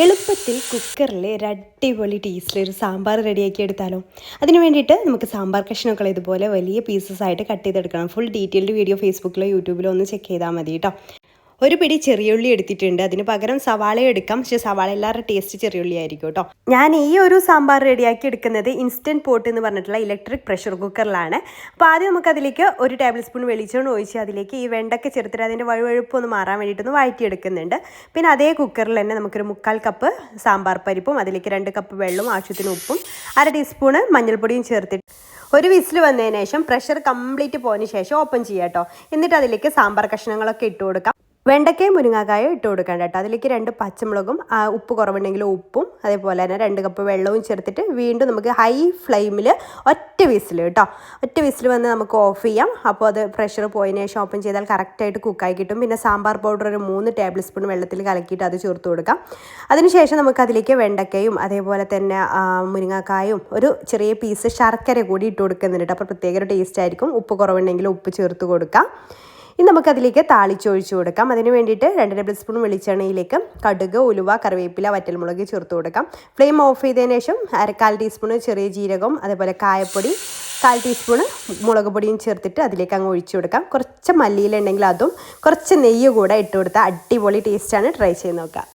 എളുപ്പത്തിൽ കുക്കറിൽ ഒരു അടിപൊളി ടേസ്റ്റിലൊരു സാമ്പാർ റെഡിയാക്കി എടുത്താലോ. അതിന് വേണ്ടിയിട്ട് നമുക്ക് സാമ്പാർ കഷ്ണമൊക്കെ ഇതുപോലെ വലിയ പീസസ് ആയിട്ട് കട്ട് ചെയ്തെടുക്കണം. ഫുൾ ഡീറ്റെയിൽഡ് വീഡിയോ ഫേസ്ബുക്കിലോ യൂട്യൂബിലോ ഒന്ന് ചെക്ക് ചെയ്താൽ മതി കേട്ടോ. ഒരു പിടി ചെറിയുള്ളി എടുത്തിട്ടുണ്ട്. അതിന് പകരം സവാള എടുക്കാം, പക്ഷേ സവാള എല്ലാവരുടെ ടേസ്റ്റ് ചെറിയുള്ളി ആയിരിക്കും കേട്ടോ. ഞാൻ ഈ ഒരു സാമ്പാർ റെഡിയാക്കി എടുക്കുന്നത് ഇൻസ്റ്റൻറ്റ് പോട്ട് എന്ന് പറഞ്ഞിട്ടുള്ള ഇലക്ട്രിക് പ്രഷർ കുക്കറിലാണ്. അപ്പോൾ ആദ്യം നമുക്കതിലേക്ക് 1 ടേബിൾ സ്പൂൺ വെളിച്ചെണ്ണ ഒഴിച്ച് അതിലേക്ക് ഈ വെണ്ടയ്ക്ക ചേർത്തിട്ട് അതിൻ്റെ വഴുവഴുപ്പ് ഒന്ന് മാറാൻ വേണ്ടിയിട്ടൊന്ന് വഴറ്റിയെടുക്കുന്നുണ്ട്. പിന്നെ അതേ കുക്കറിൽ തന്നെ നമുക്കൊരു 3/4 കപ്പ് സാമ്പാർ പരിപ്പും അതിലേക്ക് 2 കപ്പ് വെള്ളവും ആവശ്യത്തിന് ഉപ്പും 1/2 ടീസ്പൂണ് മഞ്ഞൾപ്പൊടിയും ചേർത്തിട്ട് ഒരു വിസിൽ വന്നതിന് ശേഷം പ്രഷർ കംപ്ലീറ്റ് പോയതിന് ശേഷം ഓപ്പൺ ചെയ്യാം കേട്ടോ. എന്നിട്ട് അതിലേക്ക് സാമ്പാർ കഷ്ണങ്ങളൊക്കെ ഇട്ട് കൊടുക്കാം. വെണ്ടയ്ക്കയും മുരിങ്ങാക്കായും ഇട്ട് കൊടുക്കണം കേട്ടോ. അതിലേക്ക് 2 പച്ചമുളകും, ഉപ്പ് കുറവുണ്ടെങ്കിൽ ഉപ്പും, അതേപോലെ തന്നെ 2 കപ്പ് വെള്ളവും ചേർത്തിട്ട് വീണ്ടും നമുക്ക് ഹൈ ഫ്ലെയിമിൽ ഒറ്റ വിസിൽ കേട്ടോ. ഒറ്റ വിസിൽ വന്ന് നമുക്ക് ഓഫ് ചെയ്യാം. അപ്പോൾ അത് പ്രഷർ പോയതിന് ശേഷം ഓപ്പൺ ചെയ്താൽ കറക്റ്റായിട്ട് കുക്കായി കിട്ടും. പിന്നെ സാമ്പാർ പൗഡർ ഒരു 3 ടേബിൾ സ്പൂൺ വെള്ളത്തിൽ കലക്കിയിട്ട് അത് ചേർത്ത് കൊടുക്കാം. അതിനുശേഷം നമുക്കതിലേക്ക് വെണ്ടയ്ക്കയും അതേപോലെ തന്നെ മുരിങ്ങാക്കായും ഒരു ചെറിയ പീസ് ശർക്കര കൂടി ഇട്ട് കൊടുക്കുന്നുണ്ട്. അപ്പോൾ പ്രത്യേക ഒരു ടേസ്റ്റ് ആയിരിക്കും. ഉപ്പ് കുറവുണ്ടെങ്കിൽ ഉപ്പ് ചേർത്ത് കൊടുക്കാം. ഇനി നമുക്കതിലേക്ക് താളിച്ചൊഴിച്ച് കൊടുക്കാം. അതിന് വേണ്ടിയിട്ട് 2 ടേബിൾ സ്പൂൺ വെളിച്ചെണ്ണയിലേക്ക് കടുക്, ഉലുവ, കറിവേപ്പില, വറ്റൽമുളക് ചേർത്ത് കൊടുക്കാം. ഫ്ലെയിം ഓഫ് ചെയ്തതിന് ശേഷം 1/4 ടീസ്പൂൺ ചെറിയ ജീരകം, അതേപോലെ കായപ്പൊടി, 1/4 ടീസ്പൂൺ മുളക് പൊടിയും ചേർത്തിട്ട് അതിലേക്ക് അങ്ങ് ഒഴിച്ചു കൊടുക്കാം. കുറച്ച് മല്ലിയില ഉണ്ടെങ്കിൽ അതും, കുറച്ച് നെയ്യ് കൂടെ ഇട്ട് കൊടുത്താൽ അടിപൊളി ടേസ്റ്റാണ്. ട്രൈ ചെയ്ത് നോക്കാം.